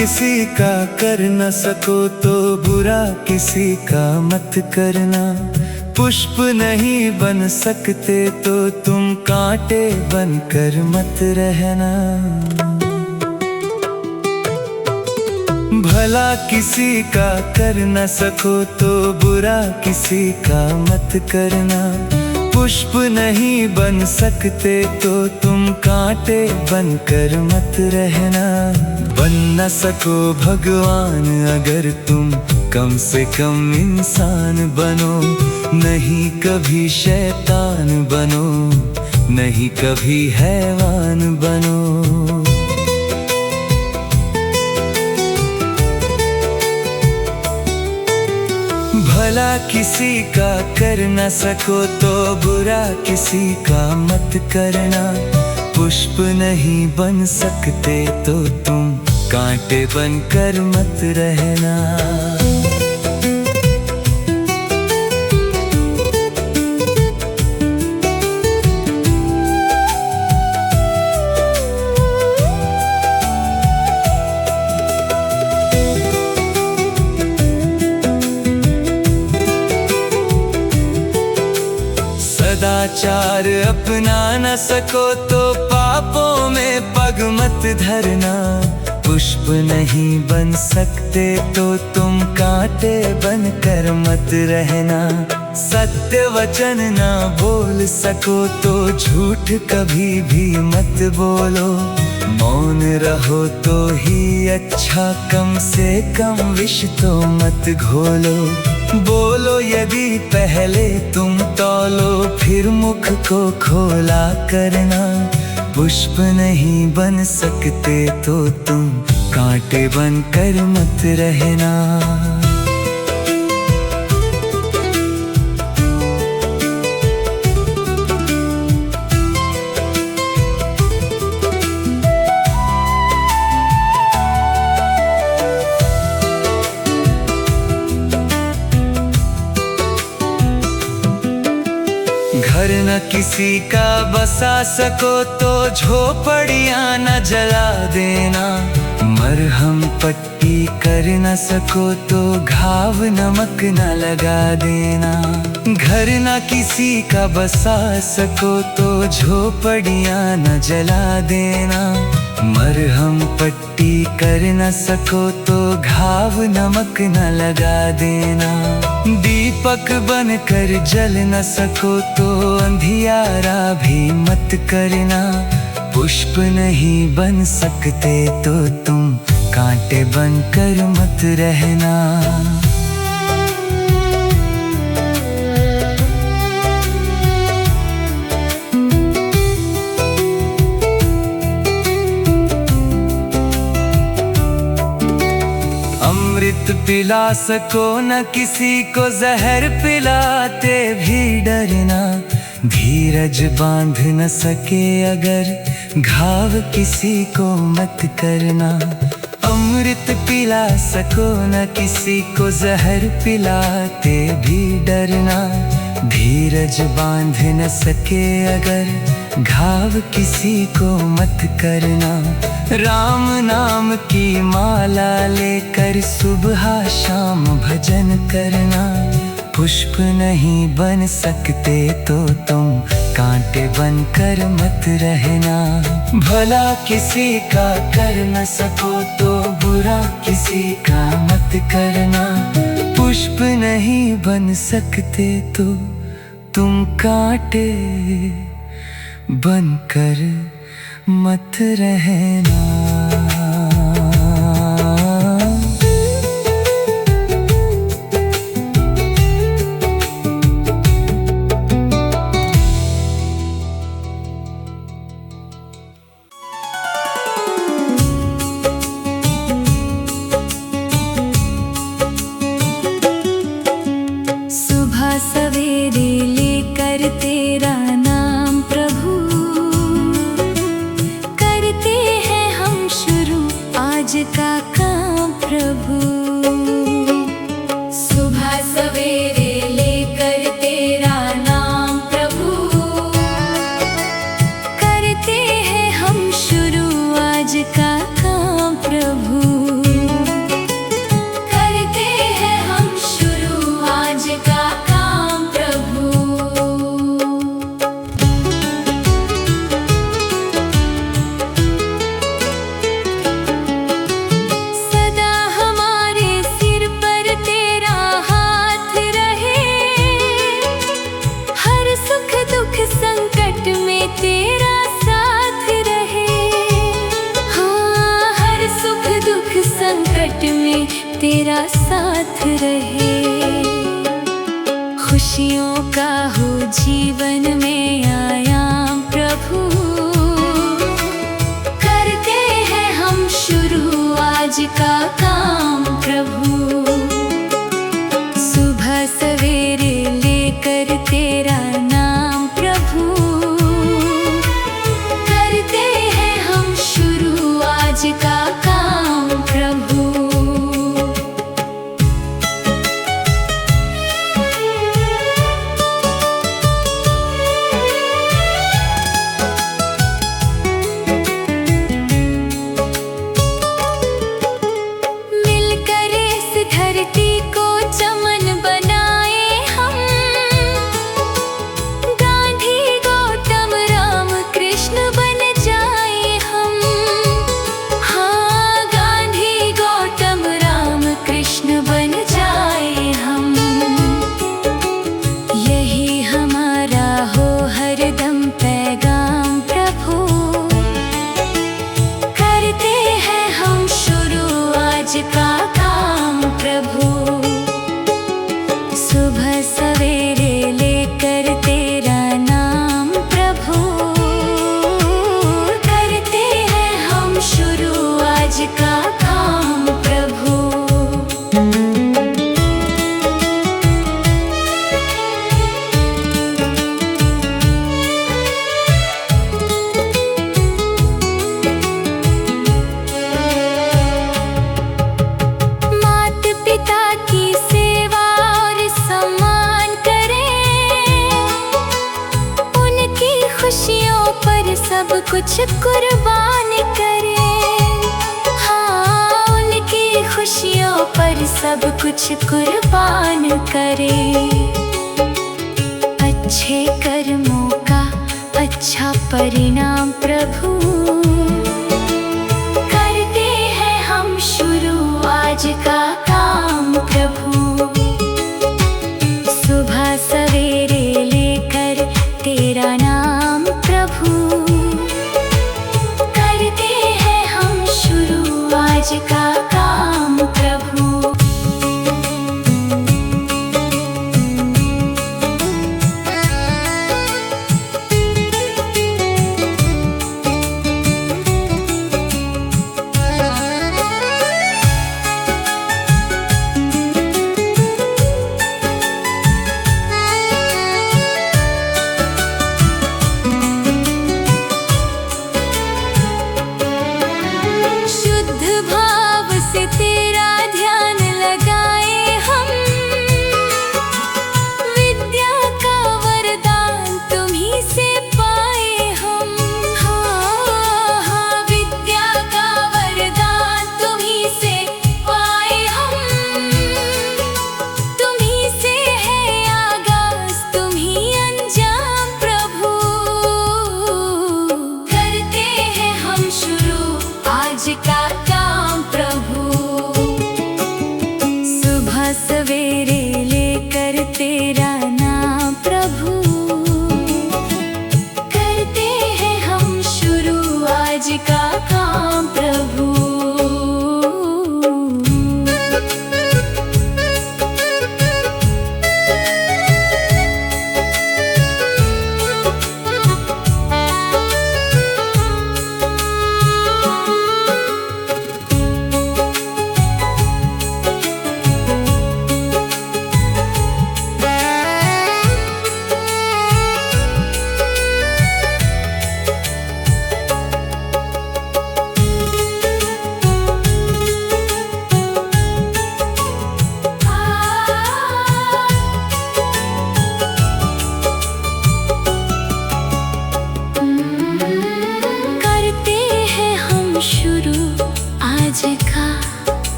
किसी का कर न सको तो बुरा किसी का मत करना। पुष्प नहीं बन सकते तो तुम कांटे बनकर मत रहना। भला किसी का कर न सको तो बुरा किसी का मत करना। पुष्प नहीं बन सकते तो तुम कांटे बनकर मत रहना। बन न सको भगवान अगर तुम कम से कम इंसान बनो। नहीं कभी शैतान बनो, नहीं कभी हैवान बनो। भला किसी का कर न सको तो बुरा किसी का मत करना। पुष्प नहीं बन सकते तो तुम कांटे बनकर मत रहना। सदाचार अपना न सको तो पापों में पग मत धरना। पुष्प नहीं बन सकते तो तुम कांटे बनकर मत रहना। सत्य वचन ना बोल सको तो झूठ कभी भी मत बोलो। मौन रहो तो ही अच्छा, कम से कम विष तो मत घोलो। बोलो यदि पहले तुम तौलो फिर मुख को खोला करना। पुष्प नहीं बन सकते तो तुम कांटे बनकर मत रहना। घर न किसी का बसा सको तो झोपड़ियाँ न जला देना। मरहम पट्टी कर न सको तो घाव नमक न लगा देना। घर न किसी का बसा सको तो झोपड़ियाँ न जला देना। मरहम पट्टी कर न सको तो घाव नमक न लगा देना। दीपक बनकर जल न सको तो अंधियारा भी मत करना। पुष्प नहीं बन सकते तो तुम कांटे बनकर मत रहना। अमृत पिला सको न किसी को जहर पिलाते भी डरना। धीरज बांध न सके अगर घाव किसी को मत करना। अमृत पिला सको न किसी को जहर पिलाते भी डरना। धीरज बांध न सके अगर घाव किसी को मत करना। राम नाम की माला लेकर सुबह शाम भजन करना। पुष्प नहीं बन सकते तो तुम कांटे बनकर मत रहना। भला किसी का कर न सको तो बुरा किसी का मत करना। पुष्प नहीं बन सकते तो तुम कांटे बनकर मत रहना। सुबह सवेरे लेकर तेरा नाम प्रभु, करते हैं हम शुरू आज का काम प्रभु। सुबह सवेरे लेकर तेरा नाम प्रभु, करते हैं हम शुरू आज का काम प्रभु। साथ रहे। खुशियों का हो जीवन में आयाम प्रभु, करते हैं हम शुरू आज का काम प्रभु। सुबह सवेरे लेकर तेरा नाम प्रभु, करते हैं हम शुरू आज का काम प्रभु। मिलकर इस धरती को चमन बनाए हम, गांधी गौतम राम कृष्ण बन जाए हम। हाँ, गांधी गौतम राम कृष्ण बन जाए हम। यही हमारा हो हरदम पैगाम प्रभु, करते हैं हम शुरू आज का काम प्रभु। सुबह सवेरे लेकर तेरा नाम प्रभु, करते हैं हम शुरू आज का काम प्रभु। मात पिता की सेवा और सम्मान करें, उनकी खुशियों पर सब कुछ कुर्बान करें। हाँ, उनकी खुशियों पर सब कुछ कुर्बान करें। अच्छे कर्मों का अच्छा परिणाम प्रभु, करते हैं हम शुरू आज का काम प्रभु। सुबह सवेरे लेकर तेरा नाम प्रभु, करते हैं हम शुरू आज का काम प्रभु।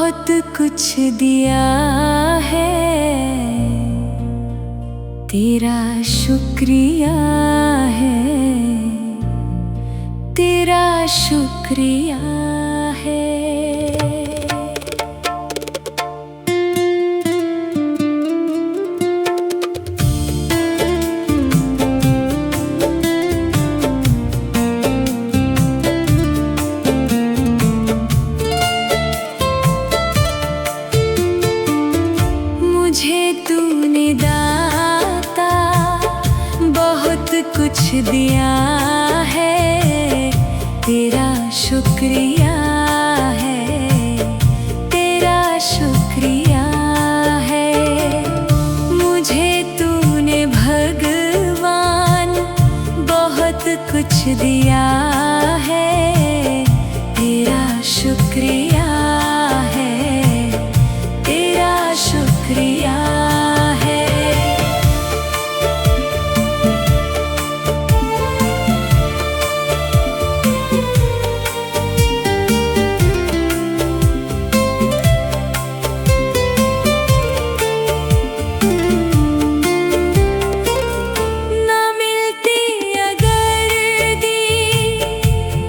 बहुत कुछ दिया है, तेरा शुक्रिया है, तेरा शुक्रिया है। मुझे तूने दाता बहुत कुछ दिया है, तेरा शुक्रिया है, तेरा शुक्रिया है। मुझे तूने भगवान बहुत कुछ दिया है, तेरा शुक्रिया है, तेरा शुक्रिया है। ना मिलती अगर दी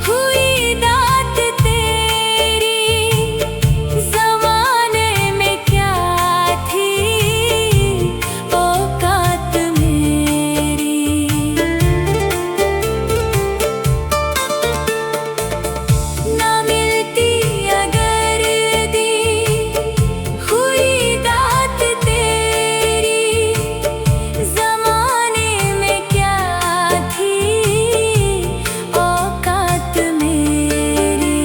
हुई दात तेरी, ज़माने में क्या थी औकात मेरी। ना मिलती अगर दी हुई दात तेरी, ज़माने में क्या थी औकात मेरी।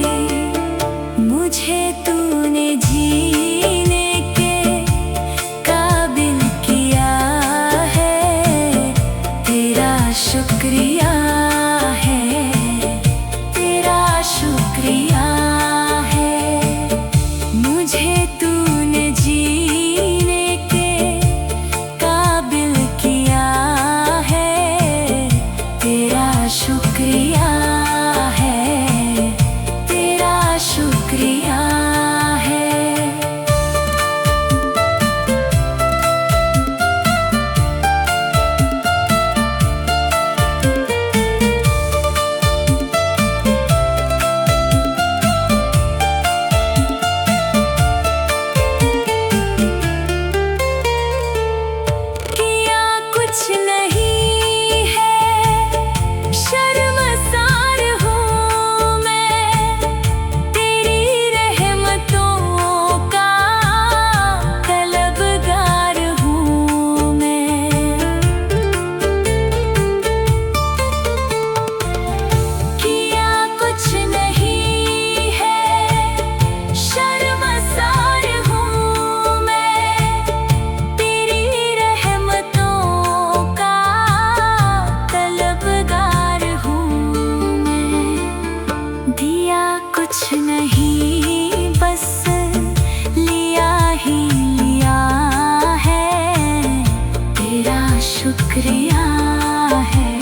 मुझे तूने जीने के काबिल किया है, तेरा शुक्रिया है, तेरा शुक्रिया है। मुझे तूने जीने के काबिल किया है, तेरा शुक्रिया है, तेरा शुक्रिया है। किया कुछ नहीं है, शर्मसार हूँ मैं, तेरी रहमतों का तलबगार हूँ मैं। किया कुछ नहीं है, शर्मसार हूँ मैं, तेरी रहमतों का तलबगार हूँ मैं। दिया कुछ नहीं, बस लिया ही लिया है, तेरा शुक्रिया है,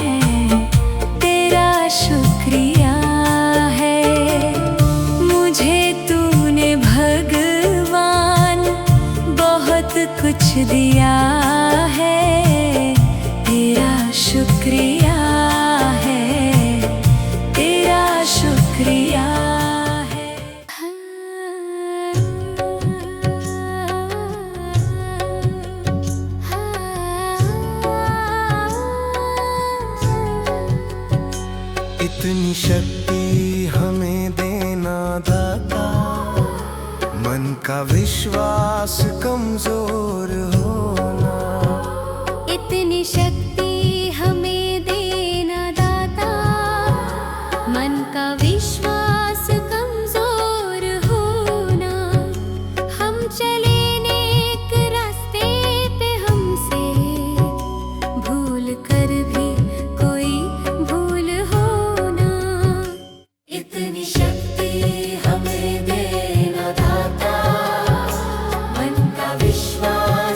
तेरा शुक्रिया है। मुझे तूने भगवान बहुत कुछ दिया है, तेरा शुक्रिया है, तेरा शुक्रिया है। इतनी शक्ति हमें देना दाता, मन का विश्वास कमजोर होना। इतनी शक्ति हमें देना दाता, मन का विश्वास कमजोर होना। हम चले नेक रास्ते पे, हमसे भूल कर भी कोई भूल होना। इतनी शक्ति हमें देना दाता, मन का विश्वास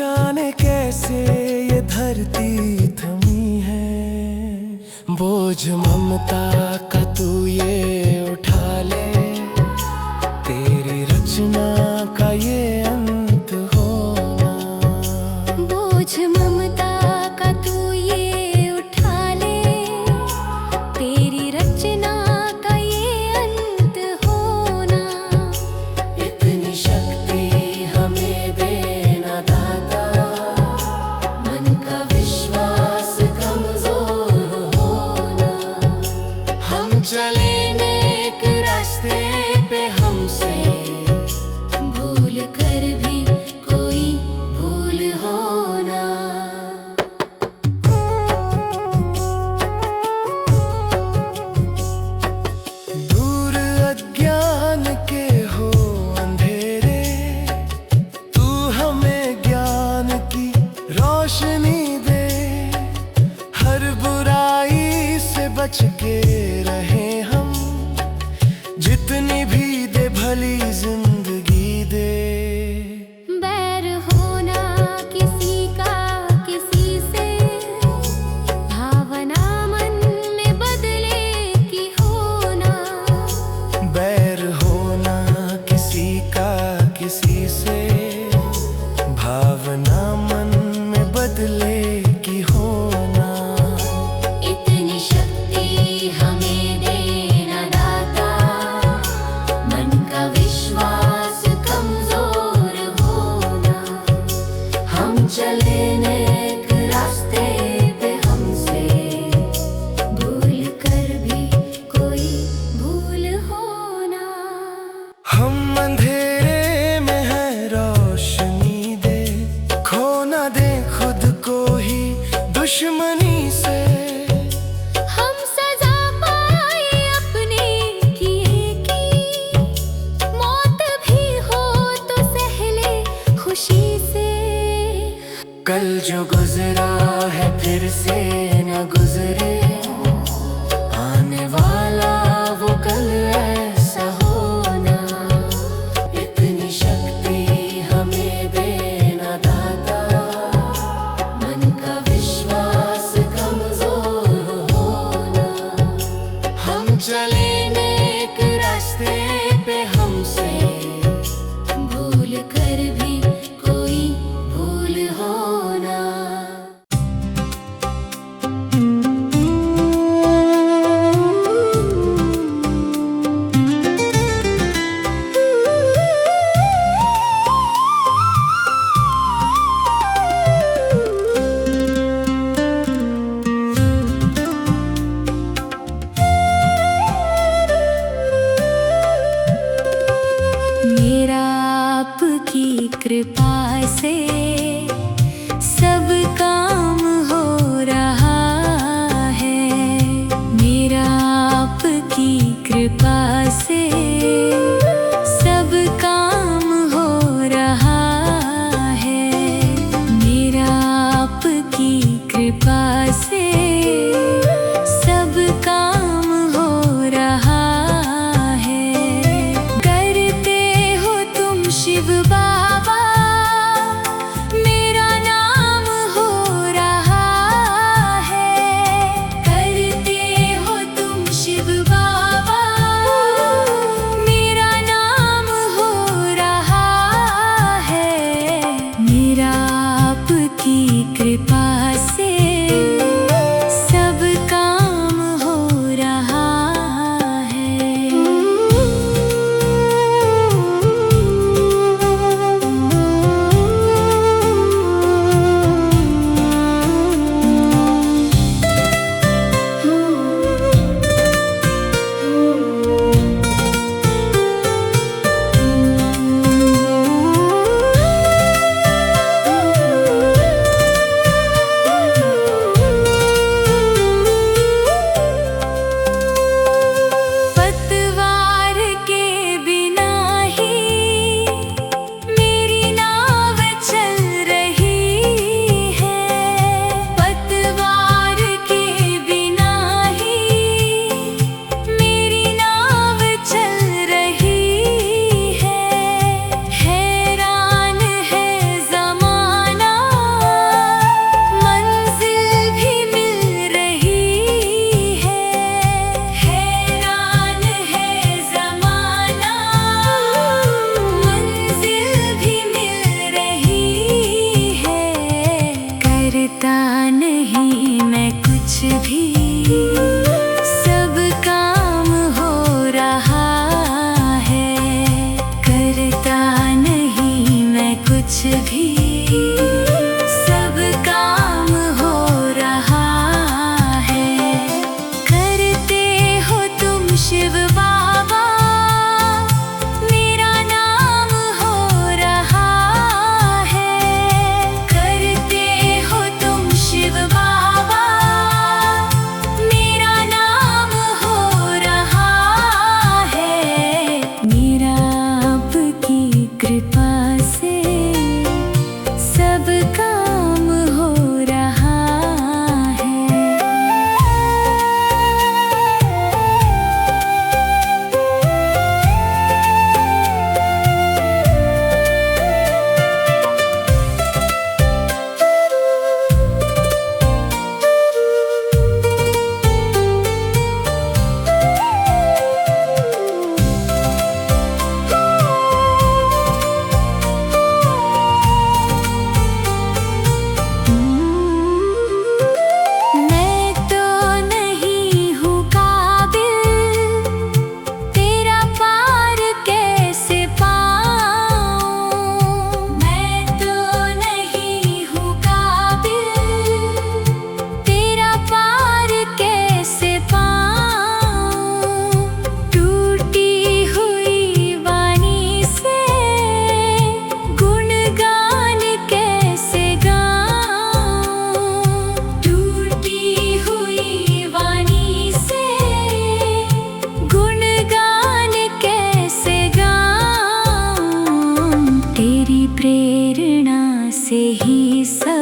जाने कैसे ये धरती थमी है, बोझ ममता का तू ये उठा ले, तेरी रचना का ये अंत होना। बोझ ममता का तू ये उठा ले, तेरी रचना का ये अंत होना। इतनी शक्ति हमें देना दाता, मन का विश्वास कमजोर होना। हम चले नेक रास्ते पे, हमसे भूल कर भी कोई भूल होना। दूर अज्ञान के हो अंधेरे, तू हमें ज्ञान की रोशनी दे। हर बुराई से बच के रहे हम, जितनी भी दे भली जिंदगी दे। बैर होना किसी का किसी से, भावना मन में बदले की होना। बैर होना किसी का किसी से, भावना मन में बदले की होना। इतनी शक्ति हमें देना दाता, मन का विश्वास कमजोर होना। हम चले नेक रास्ते पे, हमसे भूल कर भी कोई भूल होना। हम अंधेरे में हैं, रोशनी दे। खो न दे खुद को ही दुश्मनी से। हम सजा पाए अपने किए की, मौत भी हो तो सह ले खुशी से। कल जो गुजरा है फिर से न गुजरे, आने वाला वो कल ऐसा होना। इतनी शक्ति हमें देना दाता, मन का विश्वास कमजोर होना। हम चले नेक रास्ते पे, हमसे भूल कर भी कोई भूल होना। मेरा आपकी कृपा से सब काम हो रहा है। मेरा आपकी कृपा से सब काम हो रहा है। मेरा आपकी कृपा से सब काम हो रहा है। करते हो तुम शिव बाबा, मेरा नाम हो रहा है। करते हो तुम शिव बाबा, मेरा नाम हो रहा है। मेरा आपकी कृपा से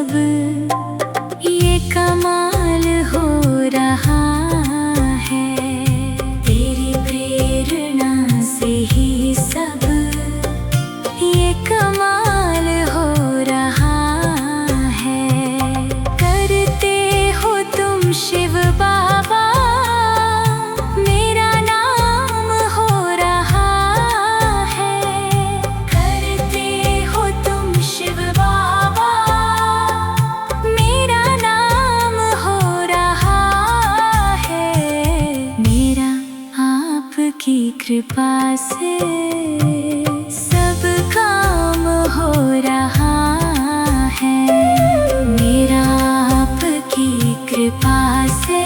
सब ये कमाल हो रहा है। तेरी प्रेरणा से ही सब ये कमाल हो रहा है। करते हो तुम शिव बाबा, मेरा नाम हो रहा है। करते हो तुम शिव बाबा, मेरा नाम हो रहा है। मेरा आपकी कृपा से सब काम हो रहा है। मेरा आपकी कृपा से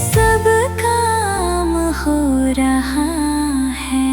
सब काम हो रहा है।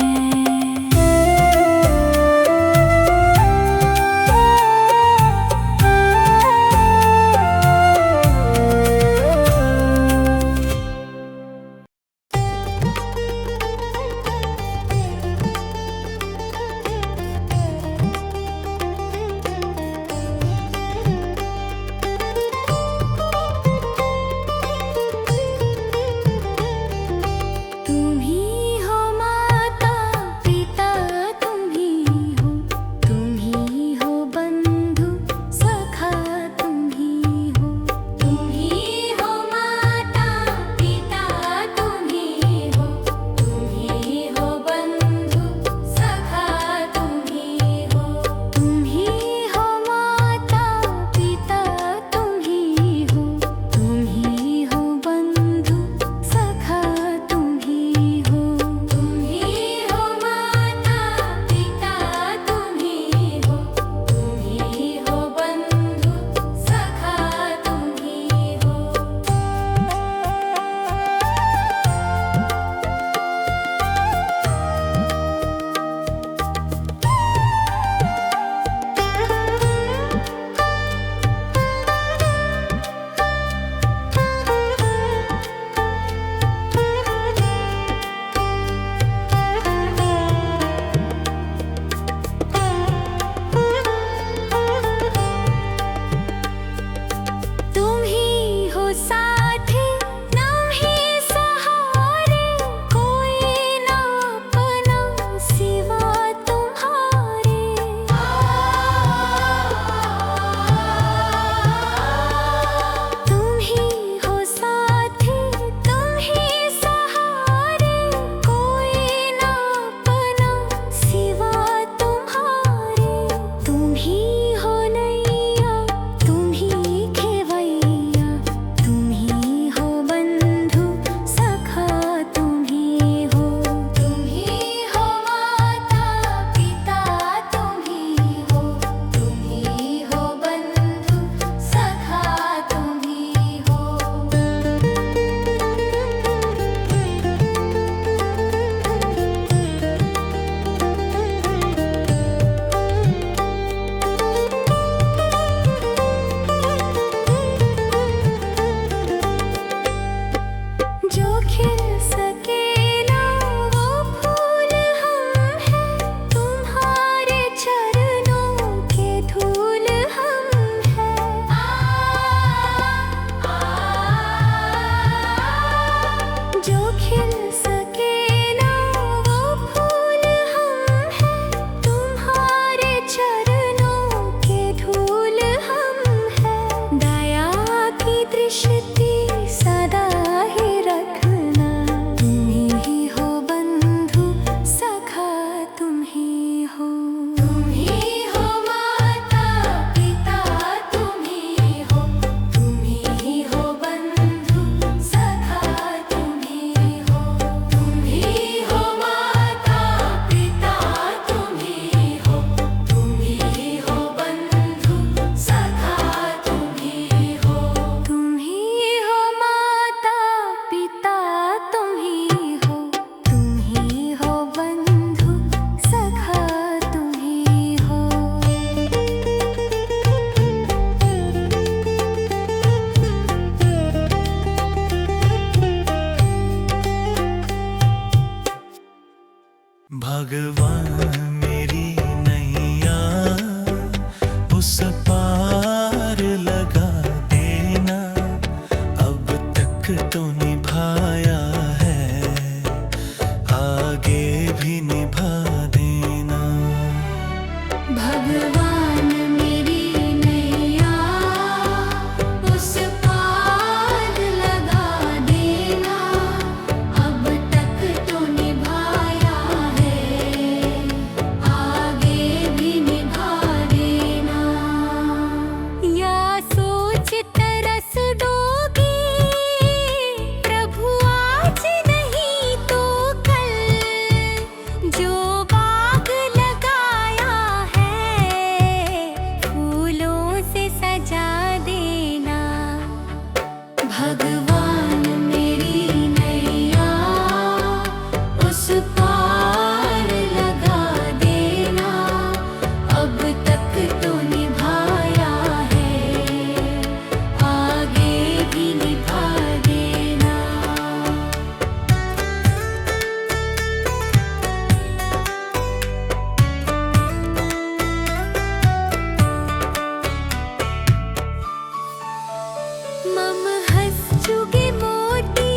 मम हंस चुगे मोती,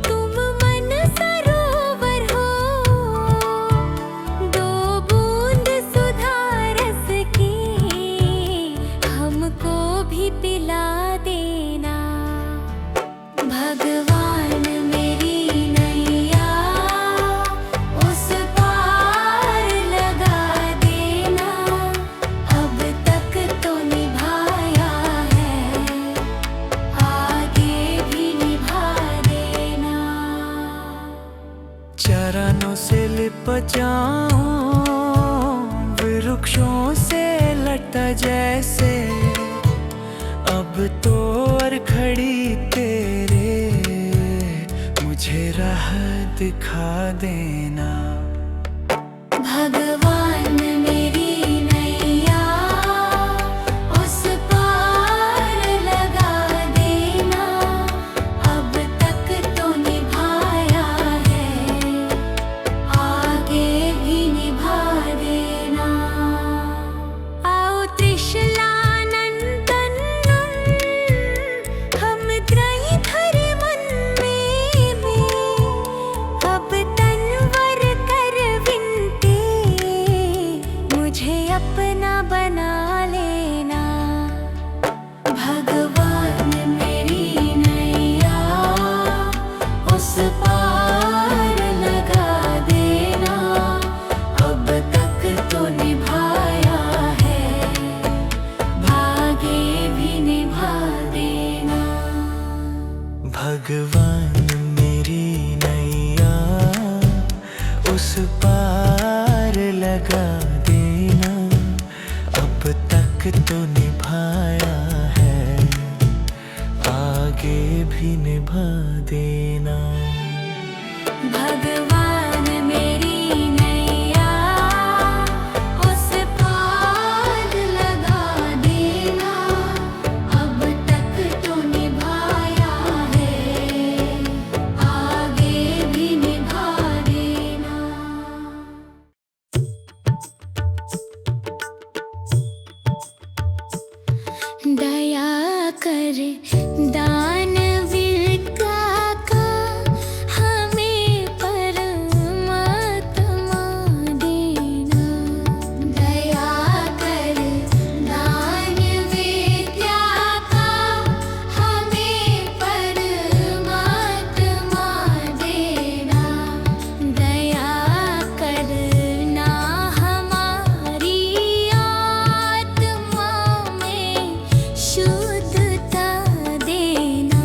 तुम मन सरोवर हो। दो बूंद सुधा रस की हमको भी पिला देना। भगवान मेरी नैया उस पार लगा देना। अब तक तो निभाया है, आगे भी निभा देना। चरणों से लिप जाऊं वृक्षों से लटा जैसे, अब तो और खड़ी तेरे मुझे राह दिखा देना। भगवान मेरी नैया उस पार लगा देना। अब तक तो निभाया है, आगे भी निभा देना। आओ त्रिशलानंदन, हम त्रयी धरे मन में। अब तनवर कर विनती, मुझे अपना बना लेना। भगवान मेरी नैया उस पार लगा देना। अब तक तो निभाया है, भागे भी निभा देना। भगवान मेरी नैया उस पार लगा देना। अब तक तो निभाया है, आगे भी निभा देना। भगवान मेरी नैया उस पार लगा देना। अब तक तो निभाया है, आगे भी निभा देना। दया कर दानवीर का हमें परमात्मा देना। दया कर दानवीर का हमें परमात्मा देना। दया करना हमारी आत्मा में शुद्धता देना।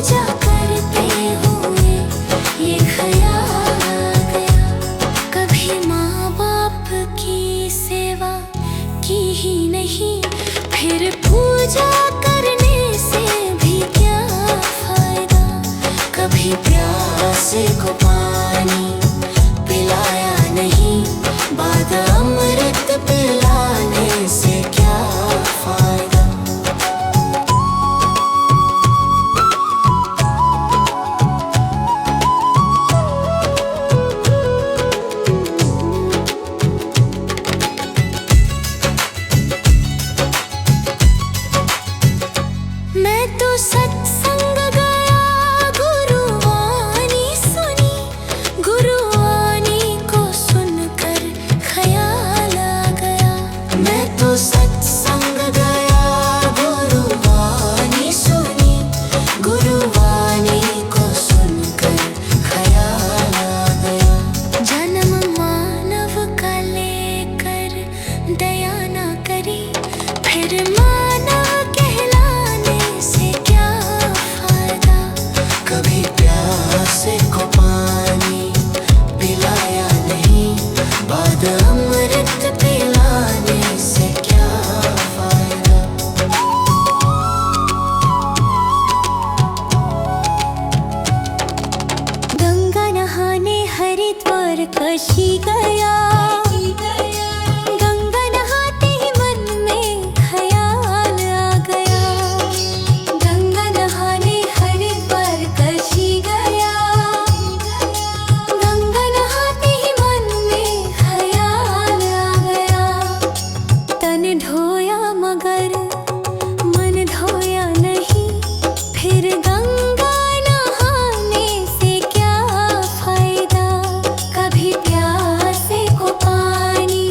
पूजा करते हुए ये ख्याल आ गया, कभी माँ बाप की सेवा की ही नहीं, फिर पूजा करने से भी क्या फायदा। कभी प्यासे को पानी पिलाया नहीं, बाद अमृत पिलाने से क्या फायदा। मैं तो सत्संग गया, गुरुवाणी सुनी, गुरुवाणी को सुनकर ख्याल आ गया। मैं तो सत्संग गया, गुरुवाणी सुनी, गुरुवाणी को सुनकर ख्याल आ गया। जन्म मानव का लेकर दया न करी, फिर मानव कहलाने से क्या फायदा। कभी प्यासे को पानी पिलाया नहीं, बाद अमृत पिलाने से क्या फायदा। गंगा नहाने हरिद्वार काशी गया, गंगा नहाते ही मन में ख्याल आ गया। गंगा नहाने हरिद्वार काशी गया, गंगा नहाते ही मन में ख्याल आ गया। तन धोया मगर मन धोया नहीं, फिर गंगा नहाने से क्या फायदा। कभी प्यासे को पानी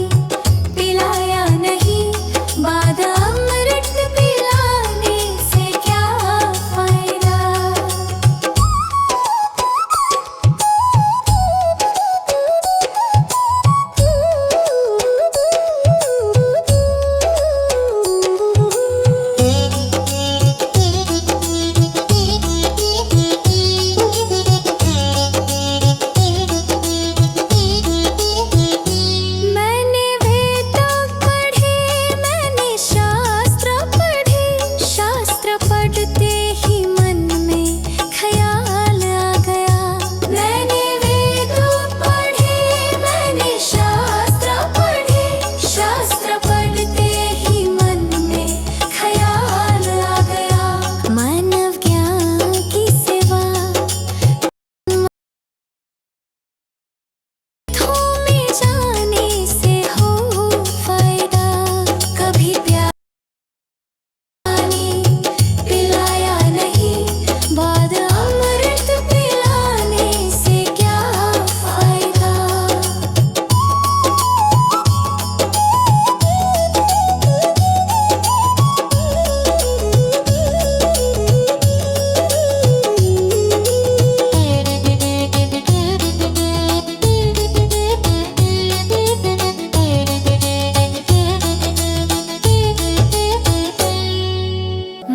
पिलाया नहीं, बाद अमृत पिलाने से क्या फायदा। मैंने वेद पढ़े, मैंने शास्त्र पढ़े, शास्त्र पढ़ते ही मन में ख्याल आ गया। मैंने वेद पढ़े, मैंने शास्त्र पढ़े, शास्त्र पढ़ते ही मन में ख्याल आ गया। मानव ज्ञान की सेवा में जाने से हो फायदा। कभी पानी पिलाया नहीं, बाद अमृत पिलाने से क्या फायदा।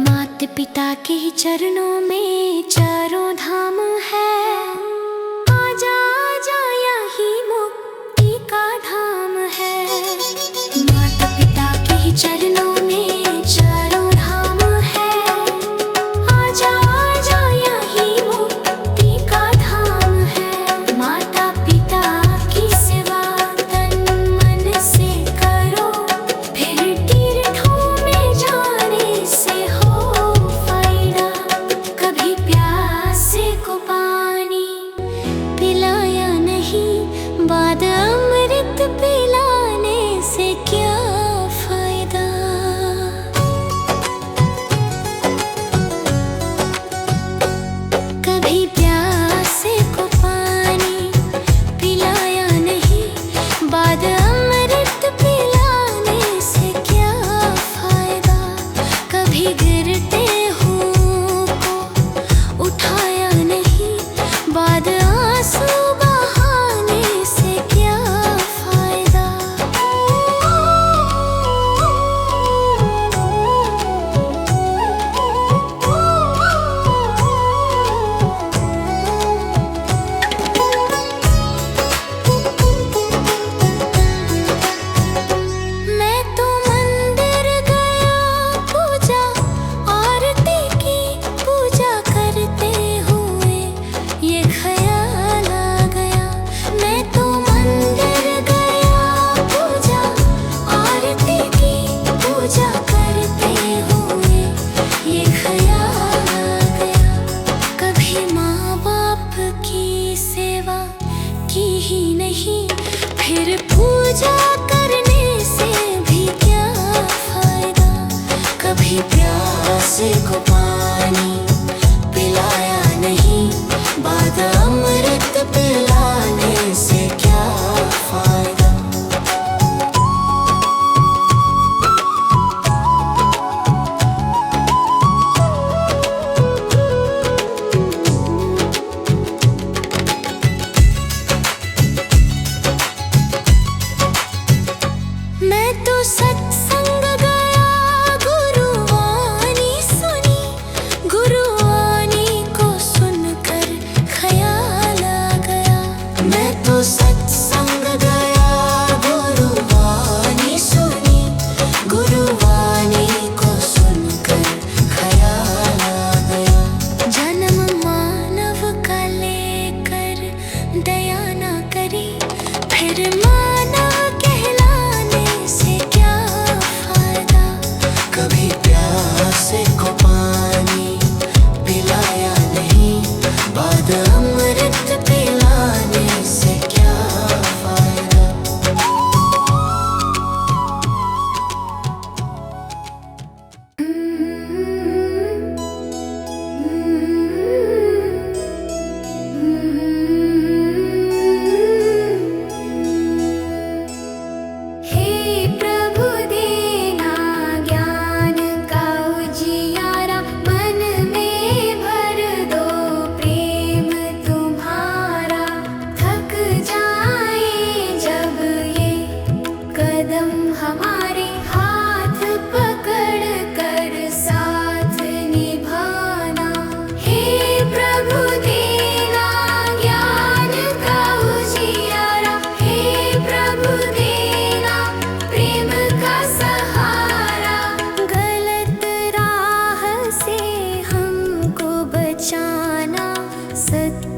माता पिता के चरणों में चारों धाम है, आजा आजा यही मुक्ति का धाम है। माता पिता के चरणों में चारों धाम है, आजा आजा यही मुक्ति का धाम है। माता पिता की सेवा तन मन से करो, फिर तीर्थों में जाने से हो फायदा। कभी प्यास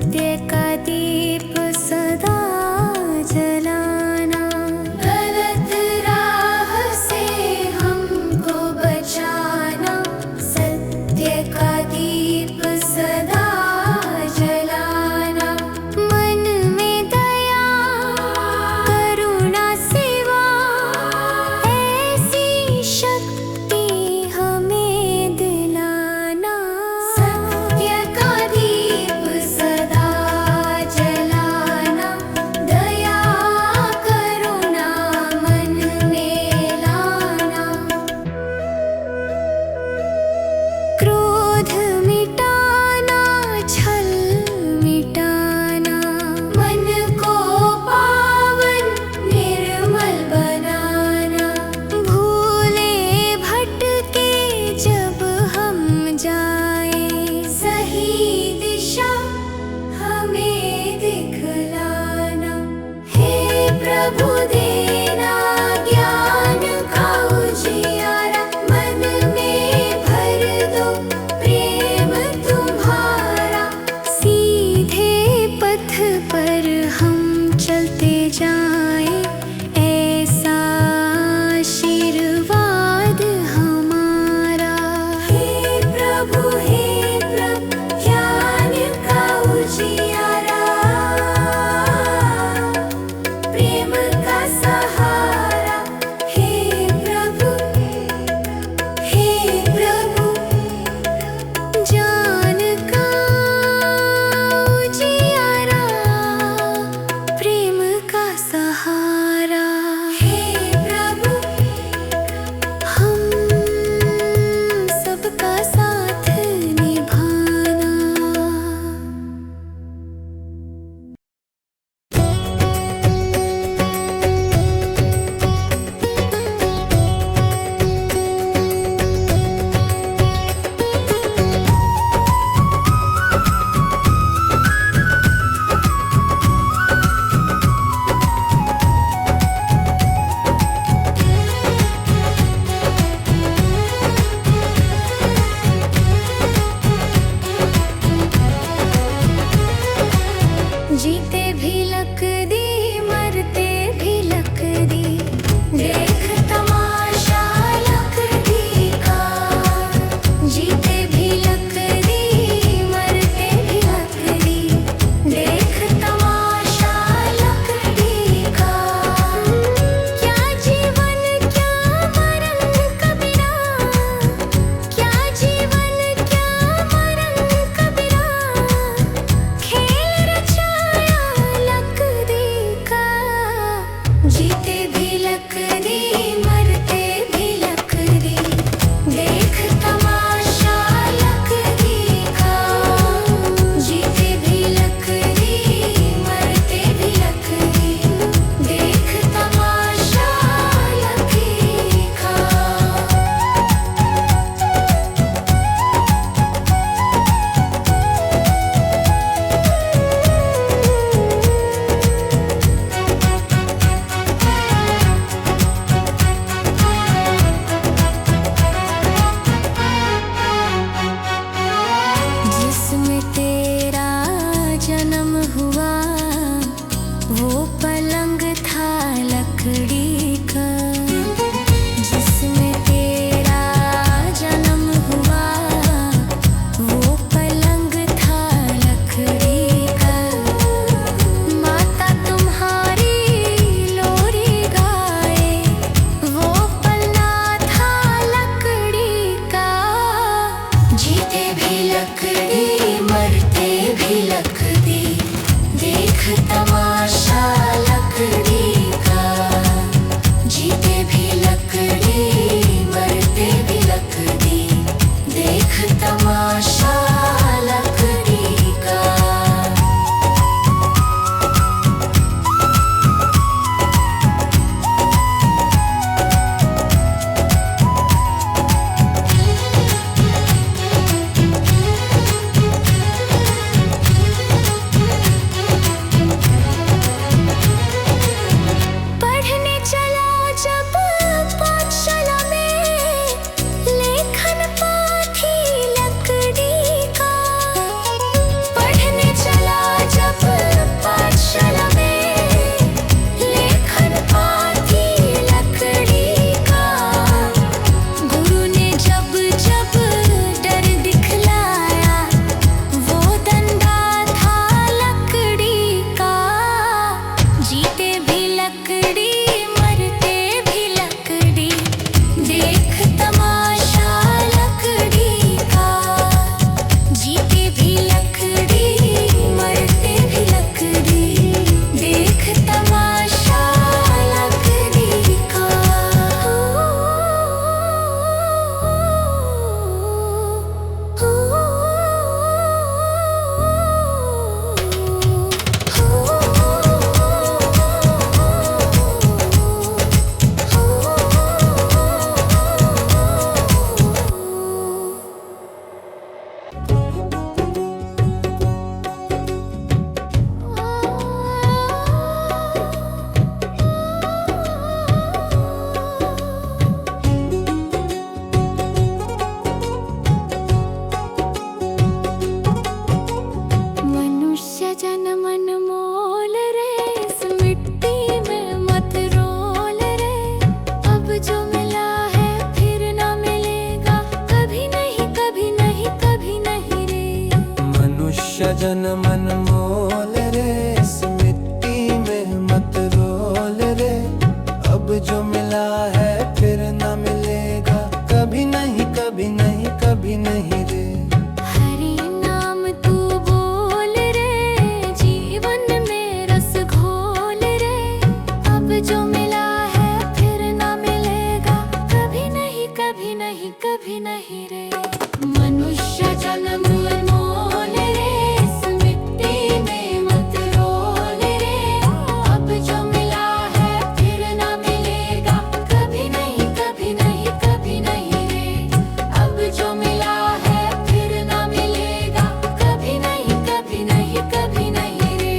सत्य का दीप सदा जलाना, गलत राह से हमको बचाना, सत्य का दीप सदा जलाना। मन में दया करुणा सेवा, ऐसी शक्ति हमें दिलाना, सत्य का दीप सदा मनुष्य जन्म अनमोल रे, इस मिट्टी में मत रोल रे। अब जो मिला है फिर न मिलेगा, कभी नहीं कभी नहीं कभी नहीं रे। हरि नाम तू बोल रे, जीवन में रस घोल रे। अब जो मिला है फिर न मिलेगा, कभी नहीं कभी नहीं कभी नहीं रे। मनुष्य जन्म अनमोल रे, इस मिट्टी में मत रोल रे। अब जो मिला है फिर न मिलेगा, कभी नहीं कभी नहीं कभी नहीं रे। अब जो मिला है फिर न मिलेगा, कभी नहीं कभी नहीं कभी नहीं रे।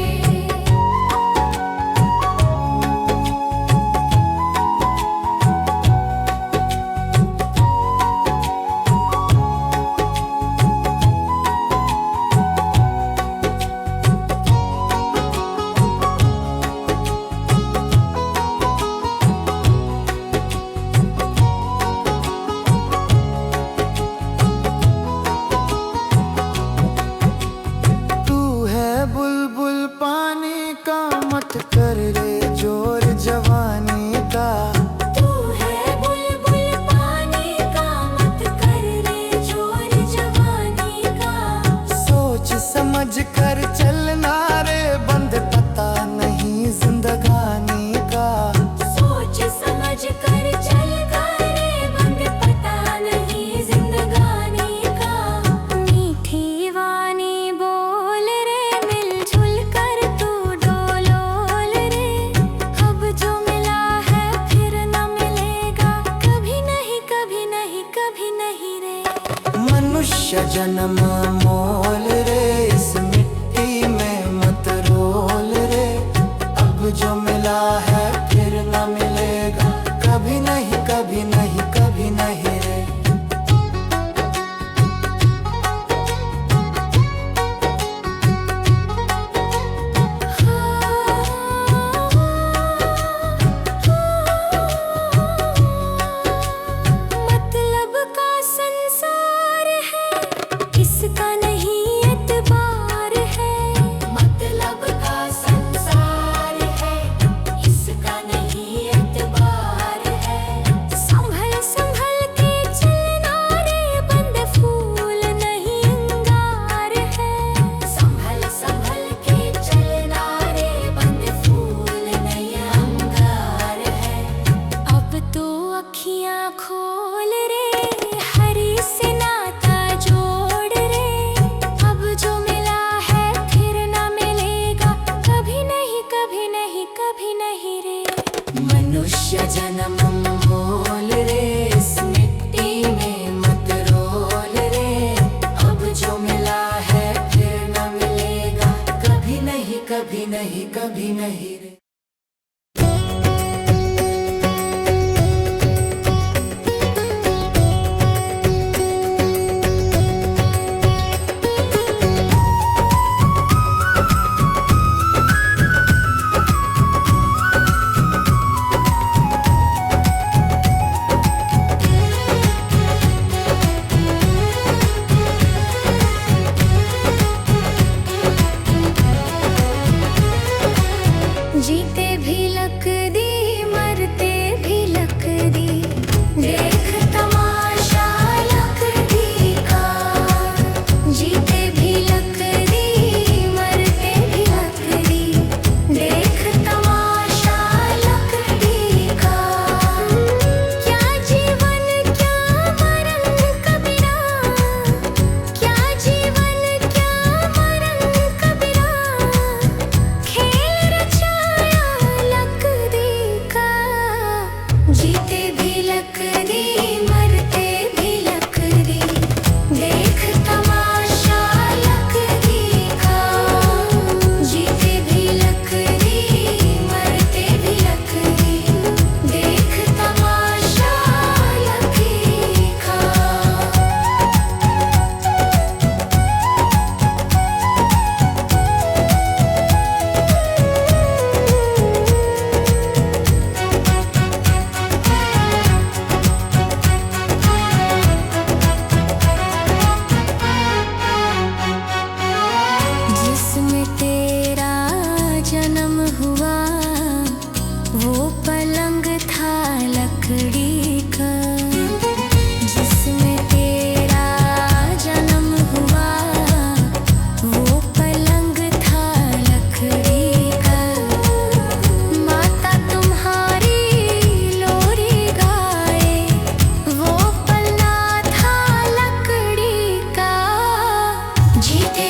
तू है बुलबुल पानी का, मत कर रे जोर जवानी का। तू है बुलबुल पानी का, मत कर रे जोर जवानी का। सोच समझ कर चलना रे, बंद पता नहीं जिंदगानी का। सोच समझ कर चल रे, बंद पता नहीं जिंदगानी का। मीठी वाणी बोल रे, मिलजुल कर तू डोलोल रे। अब जो मिला है फिर न मिलेगा, कभी नहीं कभी नहीं कभी नहीं रे। मनुष्य जन्म मोल रे, इस मिट्टी में मत रोल रे। अब जो मिला है फिर न मिलेगा, कभी नहीं कभी नहीं कभी नहीं रे। मतलब का संसार है, इसका नहीं एतबार है। मतलब का संसार है, इसका नहीं एतबार है। संभल संभल के चलना रे, बंद फूल नहीं अंगार है। संभल संभल के चलना रे, बंद फूल नहीं अंगार है। अब तो अखियां खोल रे, हरि से नाता जोड़ रे। अब जो मिला है फिर न मिलेगा, कभी नहीं कभी नहीं कभी नहीं रे। मनुष्य जन्म मोल रे, इस मिट्टी में मत रोल रे। अब जो मिला है फिर न मिलेगा, कभी नहीं कभी नहीं कभी नहीं रे।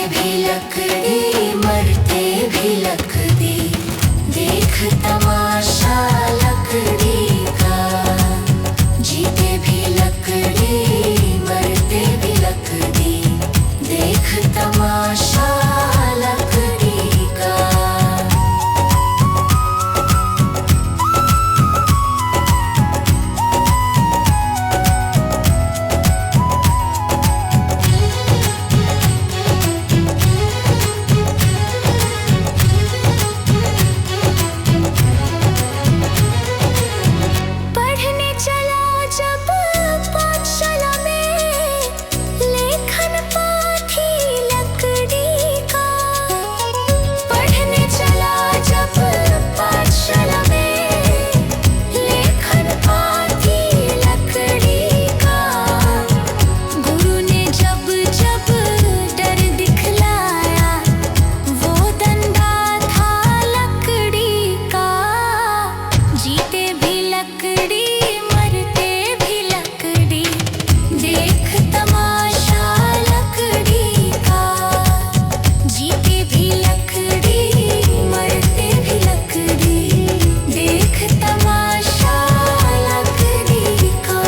भी लकड़ी मरते भी लकड़ी, देख तमाशा लकड़ी का। जीते भी लकड़ी मरते भी लकड़ी, देख तमाशा लकड़ी का। पढ़ने चला जब पाठशाला में, लेखन पाठी लकड़ी का। पढ़ने चला जब पाठशाला में, लेखन पाठी लकड़ी का। गुरु ने जब जब डर दिखलाया, वो डंडा था लकड़ी का। जीते भी लकड़ी मरते भी लकड़ी, देख तमाशा लकड़ी का। जीते भी लकड़ी मरते भी लकड़ी, देख तमाशा लकड़ी का।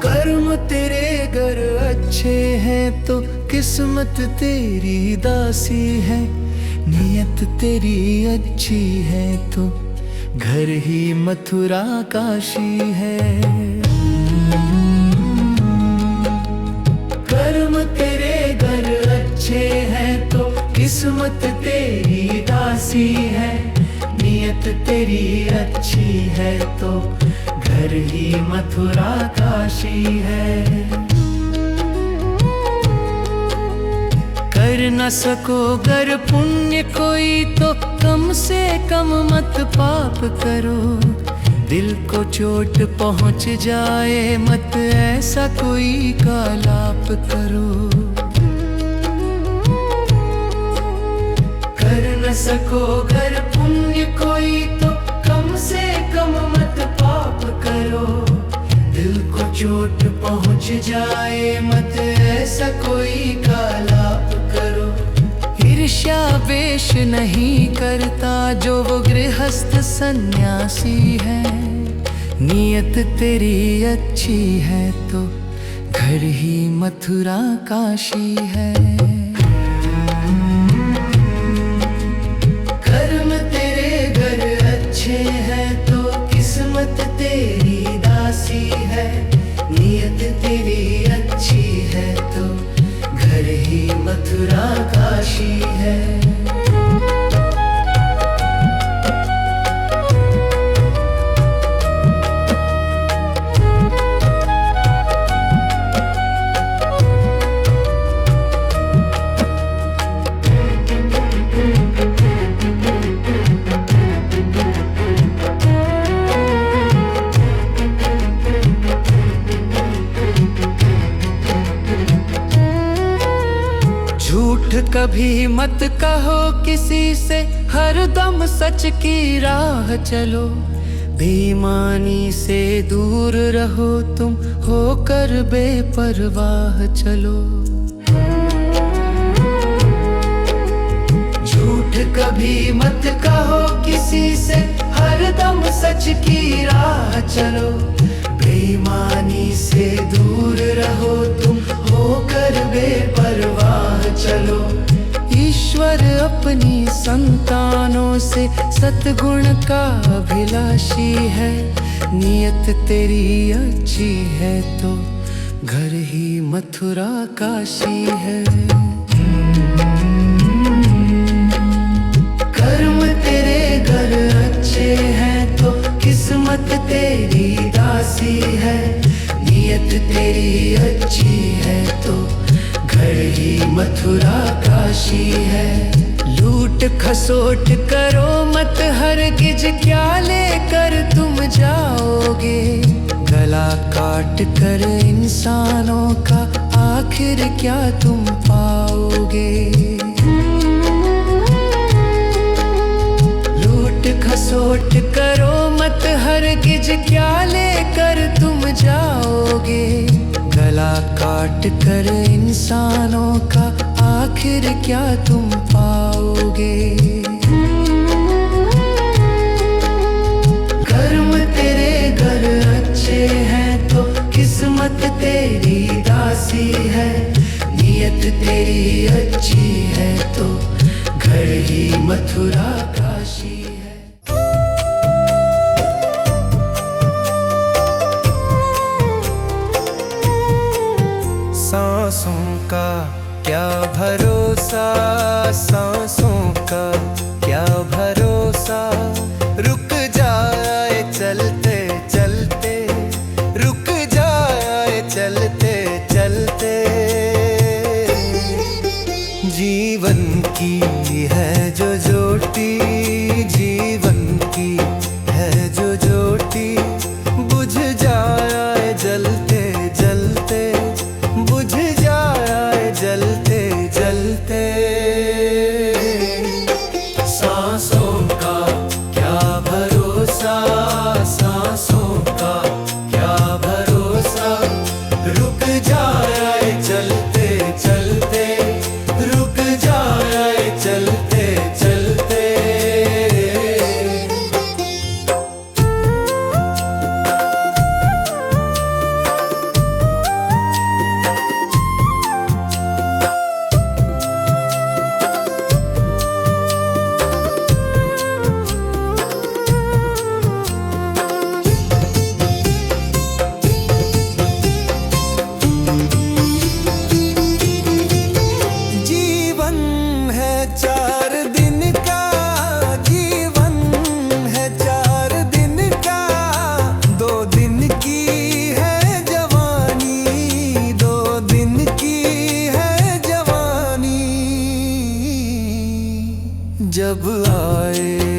कर्म तेरे घर अच्छे हैं तो किस्मत तेरी दासी है। नियत तेरी अच्छी है तो घर ही मथुरा काशी है। कर्म तेरे घर अच्छे हैं तो किस्मत तेरी दासी है। नियत तेरी अच्छी है तो घर ही मथुरा काशी है। कर न सको गर पुण्य कोई तो कम से कम मत पाप करो। दिल को चोट पहुंच जाए मत ऐसा कोई कालाप करो। कर न सको गर पुण्य कोई तो कम से कम मत पाप करो। दिल को चोट पहुंच जाए मत ऐसा कोई कालाप करो। ईर्ष्या वेश नहीं करता जो वो गृहस्थ सन्यासी है। नियत तेरी अच्छी है तो घर ही मथुरा काशी है। कर्म तेरे घर अच्छे हैं तो किस्मत तेरी दासी है। नियत तेरी अच्छी है तो घर ही मथुरा काशी है। झूठ कभी मत कहो किसी से, हरदम सच की राह चलो। बेईमानी से दूर रहो तुम, होकर बेपरवाह चलो। झूठ कभी मत कहो किसी से, हरदम सच की राह चलो। बेईमानी से दूर रहो तुम, होकर बेपरवाह चलो। ईश्वर अपनी संतानों से सद्गुण का अभिलाषी है। नियत तेरी अच्छी है तो घर ही मथुरा काशी है। कर्म तेरे घर अच्छे हैं तो किस्मत तेरी दासी है। नियत तेरी अच्छी है तो घर ही मथुरा काशी है। लूट खसोट करो मत हरगिज, क्या लेकर तुम जाओगे। गला काट कर इंसानों का आखिर क्या तुम पाओगे। लूट खसोट करो मत हरगिज, क्या लेकर तुम जाओगे। गला काट कर इंसानों का आखिर क्या तुम पाओगे। कर्म तेरे घर अच्छे हैं तो किस्मत तेरी दासी है। नियत तेरी अच्छी है तो घर ही मथुरा काशी है। सांसों का क्या भरोसा, सांसों का क्या भरोसा। रुक जाए चलते चलते, रुक जाए चलते चलते। जीवन की है जो ज्योति, जीवन की है जो ज्योति। बुझ जाए जलते जलते, बुझ जाए जलते जलते। सांसों का क्या भरोसा, सांसों का क्या भरोसा। रुक जाए चलते चलते, रुक जाए चलते चलते। जब आए